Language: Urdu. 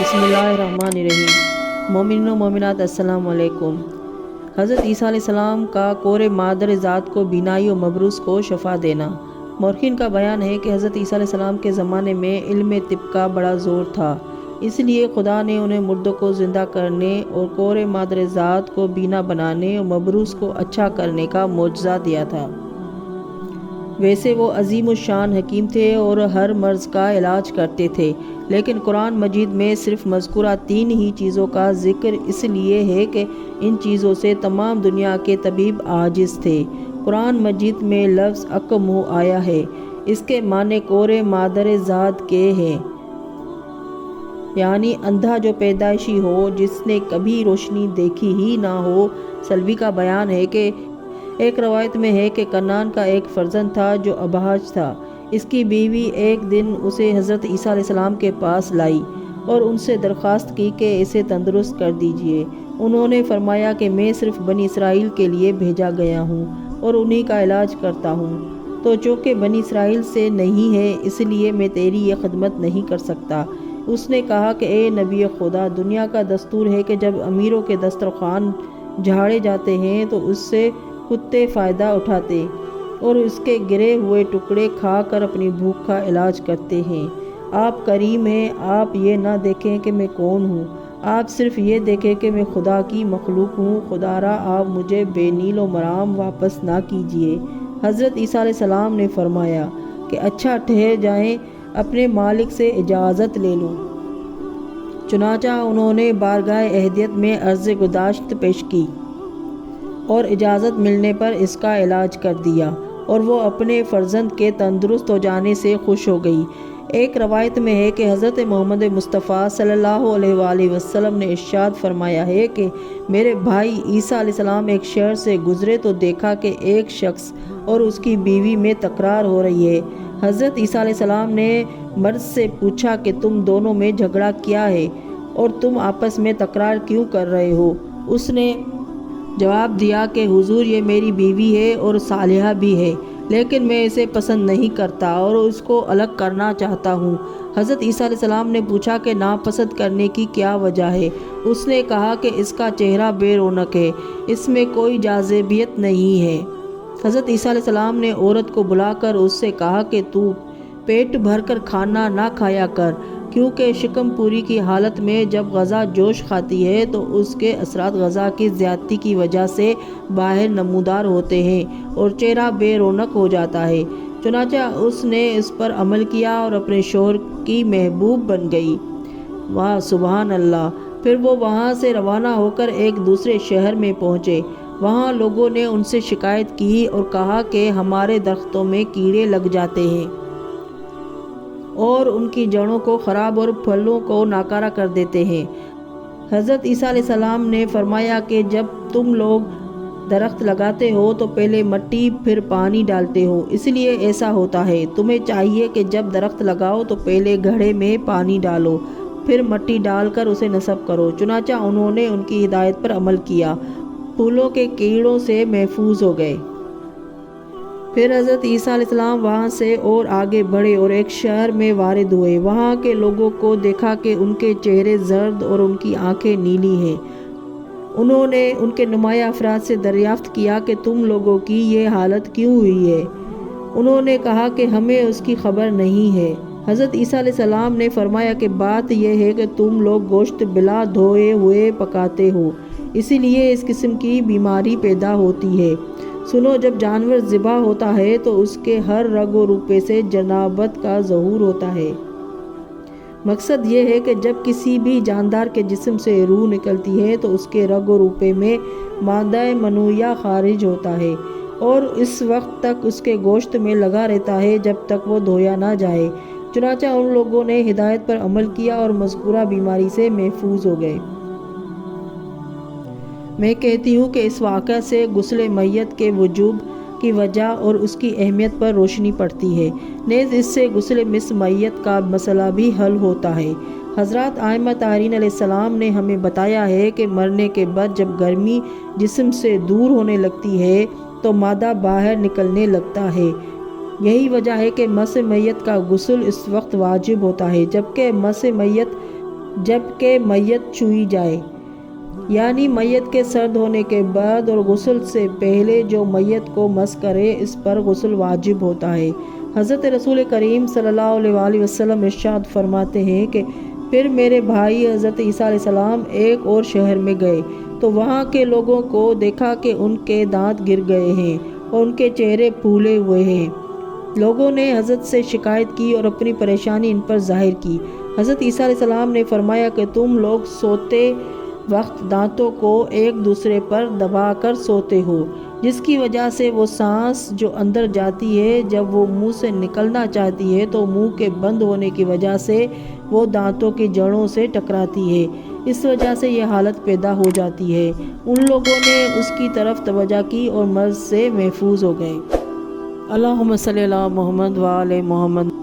بسم اللہ الرحمن الرحیم۔ مومنین و مومنات السلام علیکم۔ حضرت عیسیٰ علیہ السلام کا کور مادر ذات کو بینائی و مبروز کو شفا دینا۔ مورخین کا بیان ہے کہ حضرت عیسیٰ علیہ السلام کے زمانے میں علم طب کا بڑا زور تھا، اس لیے خدا نے انہیں مردوں کو زندہ کرنے اور کور مادر ذات کو بینا بنانے اور مبروز کو اچھا کرنے کا معجزہ دیا تھا۔ ویسے وہ عظیم الشان حکیم تھے اور ہر مرض کا علاج کرتے تھے، لیکن قرآن مجید میں صرف مذکورہ 3 ہی چیزوں کا ذکر اس لیے ہے کہ ان چیزوں سے تمام دنیا کے طبیب عاجز تھے۔ قرآن مجید میں لفظ اکمہ آیا ہے، اس کے معنی کور مادر ذات کے ہیں، یعنی اندھا جو پیدائشی ہو، جس نے کبھی روشنی دیکھی ہی نہ ہو۔ سلوی کا بیان ہے کہ ایک روایت میں ہے کہ کنعان کا ایک فرزند تھا جو ابہج تھا۔ اس کی بیوی ایک دن اسے حضرت عیسیٰ علیہ السلام کے پاس لائی اور ان سے درخواست کی کہ اسے تندرست کر دیجیے۔ انہوں نے فرمایا کہ میں صرف بنی اسرائیل کے لیے بھیجا گیا ہوں اور انہی کا علاج کرتا ہوں، تو چونکہ بنی اسرائیل سے نہیں ہے اس لیے میں تیری یہ خدمت نہیں کر سکتا۔ اس نے کہا کہ اے نبی خدا، دنیا کا دستور ہے کہ جب امیروں کے دسترخوان جھاڑے جاتے ہیں تو اس سے کتے فائدہ اٹھاتے اور اس کے گرے ہوئے ٹکڑے کھا کر اپنی بھوک کا علاج کرتے ہیں۔ آپ کریم ہیں، آپ یہ نہ دیکھیں کہ میں کون ہوں، آپ صرف یہ دیکھیں کہ میں خدا کی مخلوق ہوں۔ خدا را آپ مجھے بے نیل و مرام واپس نہ کیجیے۔ حضرت عیسیٰ علیہ السلام نے فرمایا کہ اچھا ٹھہر جائیں، اپنے مالک سے اجازت لے لوں۔ چنانچہ انہوں نے بارگاہ اہدیت میں عرض گداشت پیش کی اور اجازت ملنے پر اس کا علاج کر دیا، اور وہ اپنے فرزند کے تندرست ہو جانے سے خوش ہو گئی۔ ایک روایت میں ہے کہ حضرت محمد مصطفیٰ صلی اللہ علیہ وآلہ وسلم نے ارشاد فرمایا ہے کہ میرے بھائی عیسیٰ علیہ السلام ایک شہر سے گزرے تو دیکھا کہ ایک شخص اور اس کی بیوی میں تکرار ہو رہی ہے۔ حضرت عیسیٰ علیہ السلام نے مرد سے پوچھا کہ تم دونوں میں جھگڑا کیا ہے اور تم آپس میں تکرار کیوں کر رہے ہو؟ اس نے جواب دیا کہ حضور، یہ میری بیوی ہے اور صالحہ بھی ہے، لیکن میں اسے پسند نہیں کرتا اور اس کو الگ کرنا چاہتا ہوں۔ حضرت عیسیٰ علیہ السلام نے پوچھا کہ ناپسند کرنے کی کیا وجہ ہے؟ اس نے کہا کہ اس کا چہرہ بے رونق ہے، اس میں کوئی جاذبیت نہیں ہے۔ حضرت عیسیٰ علیہ السلام نے عورت کو بلا کر اس سے کہا کہ تو پیٹ بھر کر کھانا نہ کھایا کر، کیونکہ شکم پوری کی حالت میں جب غذا جوش کھاتی ہے تو اس کے اثرات غذا کی زیادتی کی وجہ سے باہر نمودار ہوتے ہیں اور چہرہ بے رونق ہو جاتا ہے۔ چنانچہ اس نے اس پر عمل کیا اور اپنے شوہر کی محبوب بن گئی۔ واہ سبحان اللہ! پھر وہ وہاں سے روانہ ہو کر ایک دوسرے شہر میں پہنچے۔ وہاں لوگوں نے ان سے شکایت کی اور کہا کہ ہمارے درختوں میں کیڑے لگ جاتے ہیں اور ان کی جڑوں کو خراب اور پھلوں کو ناکارہ کر دیتے ہیں۔ حضرت عیسیٰ علیہ السلام نے فرمایا کہ جب تم لوگ درخت لگاتے ہو تو پہلے مٹی پھر پانی ڈالتے ہو، اس لیے ایسا ہوتا ہے۔ تمہیں چاہیے کہ جب درخت لگاؤ تو پہلے گھڑے میں پانی ڈالو، پھر مٹی ڈال کر اسے نصب کرو۔ چنانچہ انہوں نے ان کی ہدایت پر عمل کیا، پھولوں کے کیڑوں سے محفوظ ہو گئے۔ پھر حضرت عیسیٰ علیہ السلام وہاں سے اور آگے بڑھے اور ایک شہر میں وارد ہوئے۔ وہاں کے لوگوں کو دیکھا کہ ان کے چہرے زرد اور ان کی آنکھیں نیلی ہیں۔ انہوں نے ان کے نمایاں افراد سے دریافت کیا کہ تم لوگوں کی یہ حالت کیوں ہوئی ہے؟ انہوں نے کہا کہ ہمیں اس کی خبر نہیں ہے۔ حضرت عیسیٰ علیہ السلام نے فرمایا کہ بات یہ ہے کہ تم لوگ گوشت بلا دھوئے ہوئے پکاتے ہو، اسی لیے اس قسم کی بیماری پیدا ہوتی ہے۔ سنو، جب جانور ذبح ہوتا ہے تو اس کے ہر رگ و روپے سے جنابت کا ظہور ہوتا ہے۔ مقصد یہ ہے کہ جب کسی بھی جاندار کے جسم سے روح نکلتی ہے تو اس کے رگ و روپے میں مادہ منویہ خارج ہوتا ہے اور اس وقت تک اس کے گوشت میں لگا رہتا ہے جب تک وہ دھویا نہ جائے۔ چنانچہ ان لوگوں نے ہدایت پر عمل کیا اور مذکورہ بیماری سے محفوظ ہو گئے۔ میں کہتی ہوں کہ اس واقعہ سے غسل میت کے وجوب کی وجہ اور اس کی اہمیت پر روشنی پڑتی ہے، نیز اس سے غسل مس میت کا مسئلہ بھی حل ہوتا ہے۔ حضرات ائمہ طاہرین علیہ السلام نے ہمیں بتایا ہے کہ مرنے کے بعد جب گرمی جسم سے دور ہونے لگتی ہے تو مادہ باہر نکلنے لگتا ہے۔ یہی وجہ ہے کہ مس میت کا غسل اس وقت واجب ہوتا ہے، جبکہ مس میت جبکہ میت چھوئی جائے، یعنی میت کے سرد ہونے کے بعد اور غسل سے پہلے جو میت کو مس کرے اس پر غسل واجب ہوتا ہے۔ حضرت رسول کریم صلی اللہ علیہ وآلہ وسلم ارشاد فرماتے ہیں کہ پھر میرے بھائی حضرت عیسیٰ علیہ السلام ایک اور شہر میں گئے تو وہاں کے لوگوں کو دیکھا کہ ان کے دانت گر گئے ہیں اور ان کے چہرے پھولے ہوئے ہیں۔ لوگوں نے حضرت سے شکایت کی اور اپنی پریشانی ان پر ظاہر کی۔ حضرت عیسیٰ علیہ السلام نے فرمایا کہ تم لوگ سوتے وقت دانتوں کو ایک دوسرے پر دبا کر سوتے ہو، جس کی وجہ سے وہ سانس جو اندر جاتی ہے جب وہ منہ سے نکلنا چاہتی ہے تو منہ کے بند ہونے کی وجہ سے وہ دانتوں کی جڑوں سے ٹکراتی ہے، اس وجہ سے یہ حالت پیدا ہو جاتی ہے۔ ان لوگوں نے اس کی طرف توجہ کی اور مرض سے محفوظ ہو گئے۔ اللہم صلی علی محمد وآل محمد۔